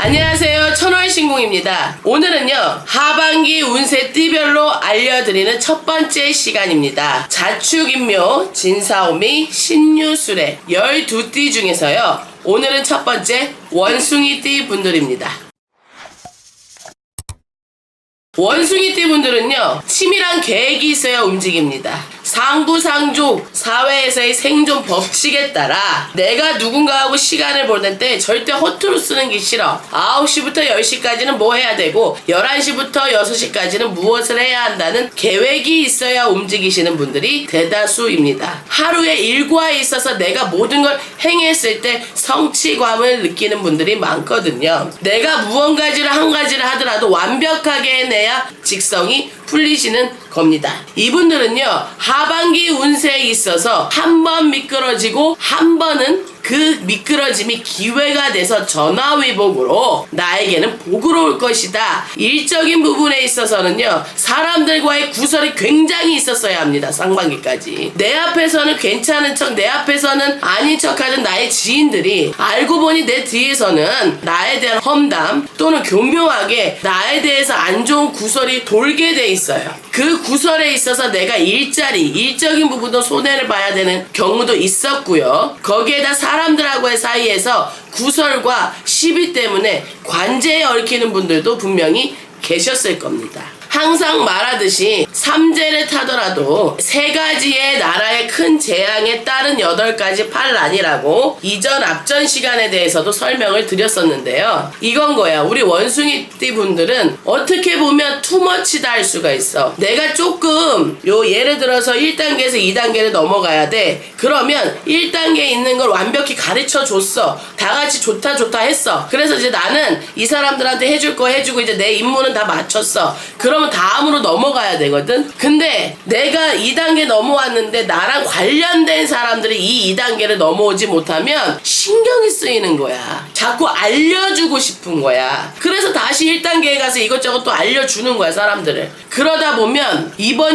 안녕하세요, 천월신궁입니다. 오늘은요 하반기 운세 띠별로 알려드리는 첫 번째 시간입니다. 자축인묘, 진사오미, 신유술의 12띠 중에서요 오늘은 첫 번째 원숭이띠 분들입니다. 원숭이띠 분들은요 치밀한 계획이 있어야 움직입니다. 상부상조, 사회에서의 생존 법칙에 따라 내가 누군가하고 시간을 보낼 때 절대 허투루 쓰는 게 싫어. 9시부터 10시까지는 뭐 해야 되고 11시부터 6시까지는 무엇을 해야 한다는 계획이 있어야 움직이시는 분들이 대다수입니다. 하루의 일과에 있어서 내가 모든 걸 행했을 때 성취감을 느끼는 분들이 많거든요. 내가 무언가지를 한 가지를 하더라도 완벽하게 해내야 직성이 풀리시는 겁니다. 이분들은요 하반기 운세에 있어서 한 번 미끄러지고 한 번은 그 미끄러짐이 기회가 돼서 전화위복으로 나에게는 복으로 올 것이다. 일적인 부분에 있어서는요 사람들과의 구설이 굉장히 있었어야 합니다. 상반기까지 내 앞에서는 괜찮은 척, 내 앞에서는 아닌 척하는 나의 지인들이 알고 보니 내 뒤에서는 나에 대한 험담 또는 교묘하게 나에 대해서 안 좋은 구설이 돌게 돼 있어요. 그 구설에 있어서 내가 일적인 부분도 손해를 봐야 되는 경우도 있었고요. 거기에다 사람들하고의 사이에서 구설과 시비 때문에 관제에 얽히는 분들도 분명히 계셨을 겁니다. 항상 말하듯이 삼재를 타더라도 3가지의 나라의 큰 재앙에 따른 8가지 판란이라고 이전 앞전 시간에 대해서도 설명을 드렸었는데요. 이건 거야. 우리 원숭이띠 분들은 어떻게 보면 투머치다 할 수가 있어. 내가 조금 예를 들어서 1단계에서 2단계를 넘어가야 돼. 그러면 1단계에 있는 걸 완벽히 가르쳐 줬어. 다 같이 좋다 했어. 그래서 이제 나는 이 사람들한테 해줄 거 해주고 이제 내 임무는 다 마쳤어. 그러면 다음으로 넘어가야 되거든. 근데 내가 2단계 넘어왔는데 나랑 관련된 사람들이 이 2단계를 넘어오지 못하면 신경이 쓰이는 거야. 자꾸 알려주고 싶은 거야. 그래서 다시 1단계에 가서 이것저것 또 알려주는 거야, 사람들을. 그러다 보면 이번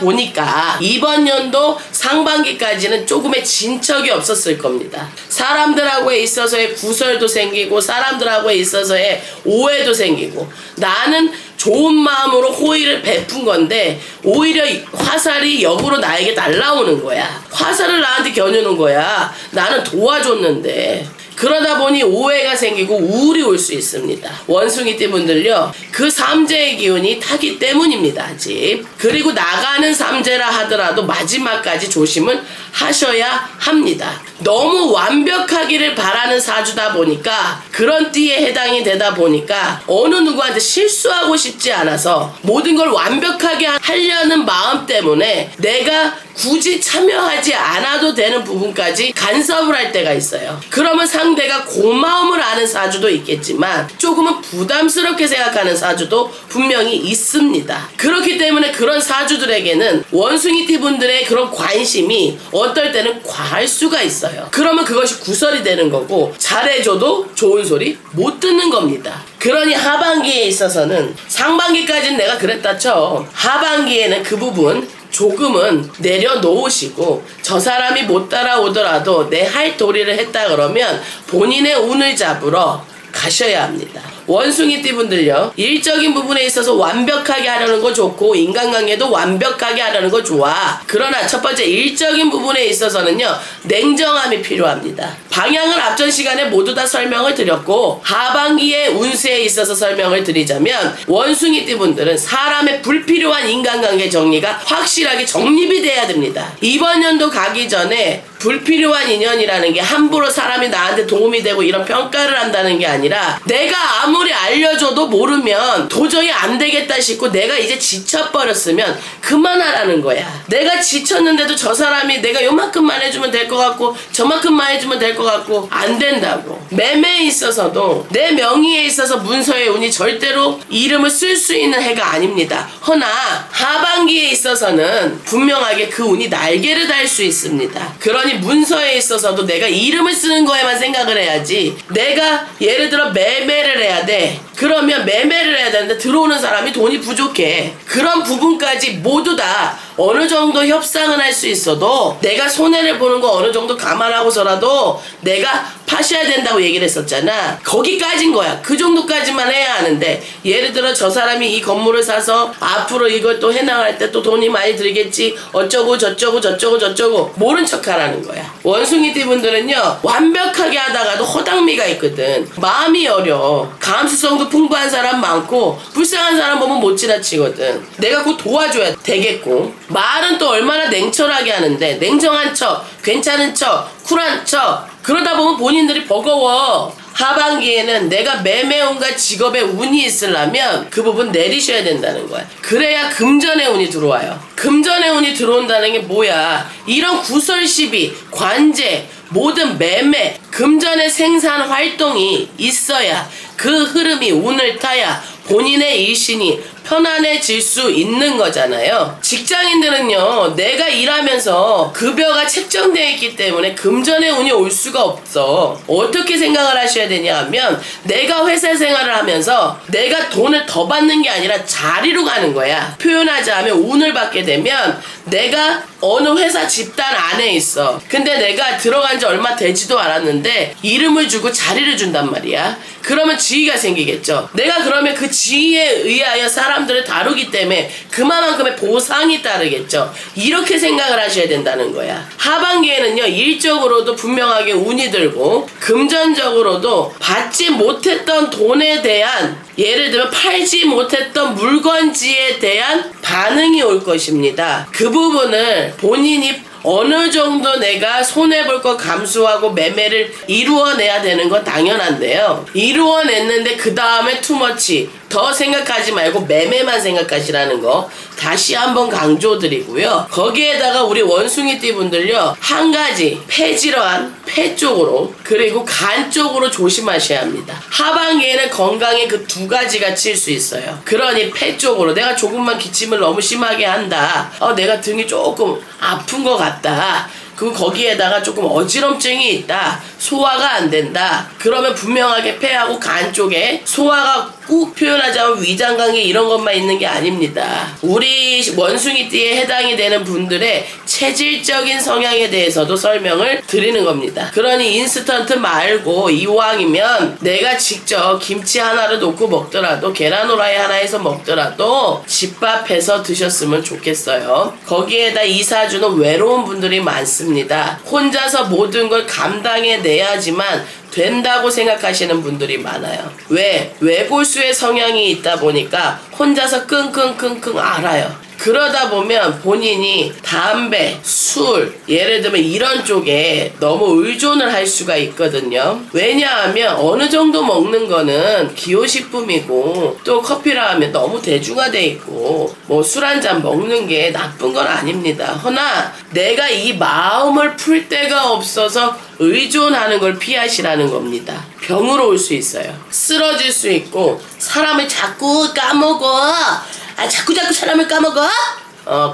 보니까 이번 연도 상반기까지는 조금의 진척이 없었을 겁니다. 사람들하고에 있어서의 구설도 생기고 사람들하고에 있어서의 오해도 생기고 나는 좋은 마음으로 호의를 베푼 건데 오히려 화살이 역으로 나에게 날라오는 거야. 화살을 나한테 겨누는 거야. 나는 도와줬는데. 그러다 보니 오해가 생기고 우울이 올 수 있습니다. 원숭이띠 분들요 그 삼재의 기운이 타기 때문입니다. 아직. 그리고 나가는 삼재라 하더라도 마지막까지 조심은 하셔야 합니다. 너무 완벽하기를 바라는 사주다 보니까 그런 띠에 해당이 되다 보니까 어느 누구한테 실수하고 싶지 않아서 모든 걸 완벽하게 하려는 마음 때문에 내가 굳이 참여하지 않아도 되는 부분까지 간섭을 할 때가 있어요. 그러면 상대가 고마움을 아는 사주도 있겠지만 조금은 부담스럽게 생각하는 사주도 분명히 있습니다. 그렇기 때문에 그런 사주들에게는 원숭이띠 분들의 그런 관심이 어떨 때는 과할 수가 있어요. 그러면 그것이 구설이 되는 거고 잘해줘도 좋은 소리 못 듣는 겁니다. 그러니 하반기에 있어서는 상반기까지는 내가 그랬다 쳐. 하반기에는 그 부분 조금은 내려놓으시고 저 사람이 못 따라오더라도 내 할 도리를 했다 그러면 본인의 운을 잡으러 가셔야 합니다. 원숭이띠 분들요 일적인 부분에 있어서 완벽하게 하려는 거 좋고 인간관계도 완벽하게 하려는 거 좋아. 그러나 첫 번째 일적인 부분에 있어서는요 냉정함이 필요합니다. 방향을 앞전 시간에 모두 다 설명을 드렸고 하반기의 운세에 있어서 설명을 드리자면 원숭이띠 분들은 사람의 불필요한 인간관계 정리가 확실하게 정립이 돼야 됩니다. 이번 연도 가기 전에 불필요한 인연이라는 게 함부로 사람이 나한테 도움이 되고 이런 평가를 한다는 게 아니라 내가 아무리 알려줘도 모르면 도저히 안 되겠다 싶고 내가 이제 지쳐버렸으면 그만하라는 거야. 내가 지쳤는데도 저 사람이 내가 요만큼만 해주면 될 것 같고 저만큼만 해주면 될 것 같고 안 된다고. 매매에 있어서도 내 명의에 있어서 문서의 운이 절대로 이름을 쓸 수 있는 해가 아닙니다. 허나 하반기에 있어서는 분명하게 그 운이 날개를 달 수 있습니다. 그러니 문서에 있어서도 내가 이름을 쓰는 거에만 생각을 해야지. 내가 예를 들어 매매를 해야 돼. 그러면 매매를 해야 되는데 들어오는 사람이 돈이 부족해. 그런 부분까지 모두 다 어느 정도 협상은 할 수 있어도 내가 손해를 보는 거 어느 정도 감안하고서라도 내가 파셔야 된다고 얘기를 했었잖아. 거기까지인 거야. 그 정도까지만 해야 하는데, 예를 들어 저 사람이 이 건물을 사서 앞으로 이걸 또 해나갈 때 또 돈이 많이 들겠지, 어쩌고 저쩌고 모른 척 하라는 거야. 원숭이띠 분들은요, 완벽하게 하다가도 허당미가 있거든. 마음이 여려. 감수성도 풍부한 사람 많고 불쌍한 사람 보면 못 지나치거든. 내가 곧 도와줘야 되겠고, 말은 또 얼마나 냉철하게 하는데, 냉정한 척, 괜찮은 척, 쿨한 척, 그러다 보면 본인들이 버거워. 하반기에는 내가 매매운과 직업에 운이 있으려면 그 부분 내리셔야 된다는 거야. 그래야 금전의 운이 들어와요. 금전의 운이 들어온다는 게 뭐야? 이런 구설시비, 관제, 모든 매매, 금전의 생산 활동이 있어야, 그 흐름이 운을 타야 본인의 일신이 편안해질 수 있는 거잖아요. 직장인들은요, 내가 일하면서 급여가 책정되어 있기 때문에 금전의 운이 올 수가 없어. 어떻게 생각을 하셔야 되냐 하면, 내가 회사 생활을 하면서 내가 돈을 더 받는 게 아니라 자리로 가는 거야. 표현하자면 운을 받게 되면 내가 어느 회사 집단 안에 있어. 근데 내가 들어간 지 얼마 되지도 않았는데 이름을 주고 자리를 준단 말이야. 그러면 지위가 생기겠죠. 내가 그러면 그 지위에 의하여 사람들을 다루기 때문에 그만큼의 보상이 따르겠죠. 이렇게 생각을 하셔야 된다는 거야. 하반기에는요, 일적으로도 분명하게 운이 들고, 금전적으로도 받지 못했던 돈에 대한, 예를 들면 팔지 못했던 물건지에 대한 반응이 올 것입니다. 그 부분을 본인이 어느 정도 내가 손해볼 거 감수하고 매매를 이루어내야 되는 건 당연한데요. 이루어냈는데 그 다음에 투머치, 더 생각하지 말고 매매만 생각하시라는 거 다시 한번 강조드리고요. 거기에다가 우리 원숭이띠 분들요, 한 가지 폐질환, 폐 쪽으로, 그리고 간 쪽으로 조심하셔야 합니다. 하반기에는 건강에 그 두 가지가 칠 수 있어요. 그러니 폐 쪽으로, 내가 조금만 기침을 너무 심하게 한다, 내가 등이 조금 아픈 것 같다, 그리고 거기에다가 조금 어지럼증이 있다, 소화가 안 된다, 그러면 분명하게 폐하고 간 쪽에 소화가 꾹 표현하자면 위장관계 이런 것만 있는 게 아닙니다. 우리 원숭이띠에 해당이 되는 분들의 체질적인 성향에 대해서도 설명을 드리는 겁니다. 그러니 인스턴트 말고 이왕이면 내가 직접 김치 하나를 놓고 먹더라도, 계란 후라이 하나 해서 먹더라도 집밥해서 드셨으면 좋겠어요. 거기에다 이사주는 외로운 분들이 많습니다. 혼자서 모든 걸 감당해내야지만 된다고 생각하시는 분들이 많아요. 왜? 외골수의 성향이 있다 보니까 혼자서 끙끙끙끙 앓아요. 그러다 보면 본인이 담배, 술, 예를 들면 이런 쪽에 너무 의존을 할 수가 있거든요. 왜냐하면 어느 정도 먹는 거는 기호식품이고, 또 커피라 하면 너무 대중화돼 있고, 뭐 술 한 잔 먹는 게 나쁜 건 아닙니다. 허나 내가 이 마음을 풀 데가 없어서 의존하는 걸 피하시라는 겁니다. 병으로 올 수 있어요. 쓰러질 수 있고, 사람을 자꾸 까먹어. 자꾸 사람을 까먹어?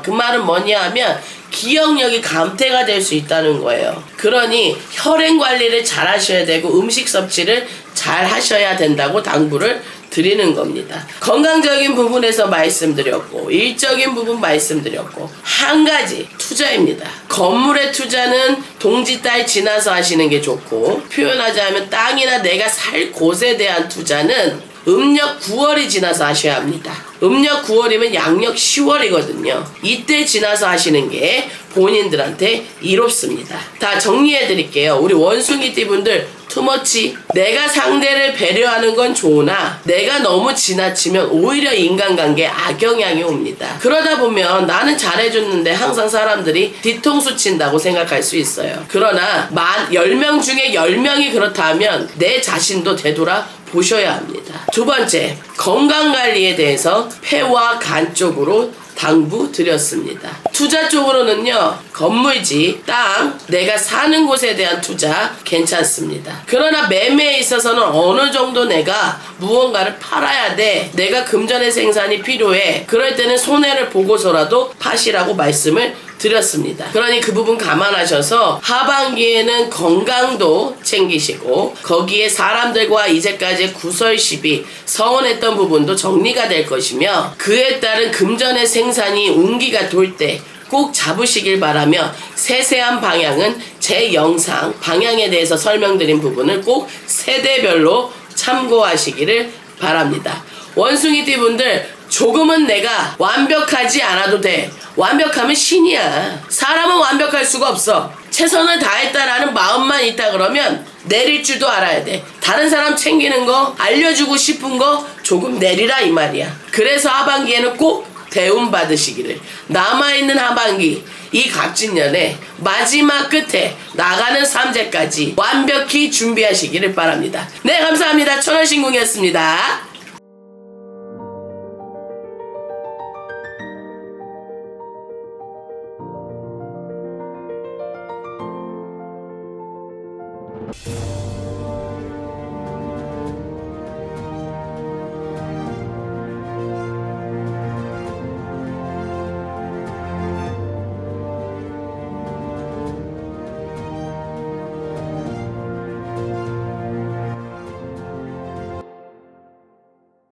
그 말은 뭐냐 하면 기억력이 감퇴가 될 수 있다는 거예요. 그러니 혈행 관리를 잘 하셔야 되고 음식 섭취를 잘 하셔야 된다고 당부를 드리는 겁니다. 건강적인 부분에서 말씀드렸고, 일적인 부분 말씀드렸고, 한 가지 투자입니다. 건물의 투자는 동지달 지나서 하시는 게 좋고, 표현하자면 땅이나 내가 살 곳에 대한 투자는 음력 9월이 지나서 하셔야 합니다. 음력 9월이면 양력 10월이거든요. 이때 지나서 하시는 게 본인들한테 이롭습니다. 다 정리해 드릴게요. 우리 원숭이띠 분들, 투머치, 내가 상대를 배려하는 건 좋으나 내가 너무 지나치면 오히려 인간관계에 악영향이 옵니다. 그러다 보면 나는 잘해줬는데 항상 사람들이 뒤통수 친다고 생각할 수 있어요. 그러나 10명 중에 10명이 그렇다면 내 자신도 되돌아 보셔야 합니다. 두 번째, 건강관리에 대해서 폐와 간 쪽으로 당부 드렸습니다. 투자 쪽으로는요, 건물지, 땅, 내가 사는 곳에 대한 투자 괜찮습니다. 그러나 매매에 있어서는 어느 정도 내가 무언가를 팔아야 돼, 내가 금전의 생산이 필요해, 그럴 때는 손해를 보고서라도 파시라고 말씀을 드렸습니다. 그러니 그 부분 감안하셔서 하반기에는 건강도 챙기시고, 거기에 사람들과 이제까지 구설시비, 서운했던 부분도 정리가 될 것이며, 그에 따른 금전의 생산이 운기가 돌 때 꼭 잡으시길 바라며 세세한 방향은 제 영상 방향에 대해서 설명드린 부분을 꼭 세대별로 참고하시기를 바랍니다. 원숭이띠 분들, 조금은 내가 완벽하지 않아도 돼. 완벽하면 신이야. 사람은 완벽할 수가 없어. 최선을 다했다라는 마음만 있다 그러면 내릴 줄도 알아야 돼. 다른 사람 챙기는 거, 알려주고 싶은 거 조금 내리라 이 말이야. 그래서 하반기에는 꼭 대운 받으시기를, 남아있는 하반기 이 갑진년의 마지막 끝에 나가는 삼재까지 완벽히 준비하시기를 바랍니다. 네, 감사합니다. 천원신궁이었습니다.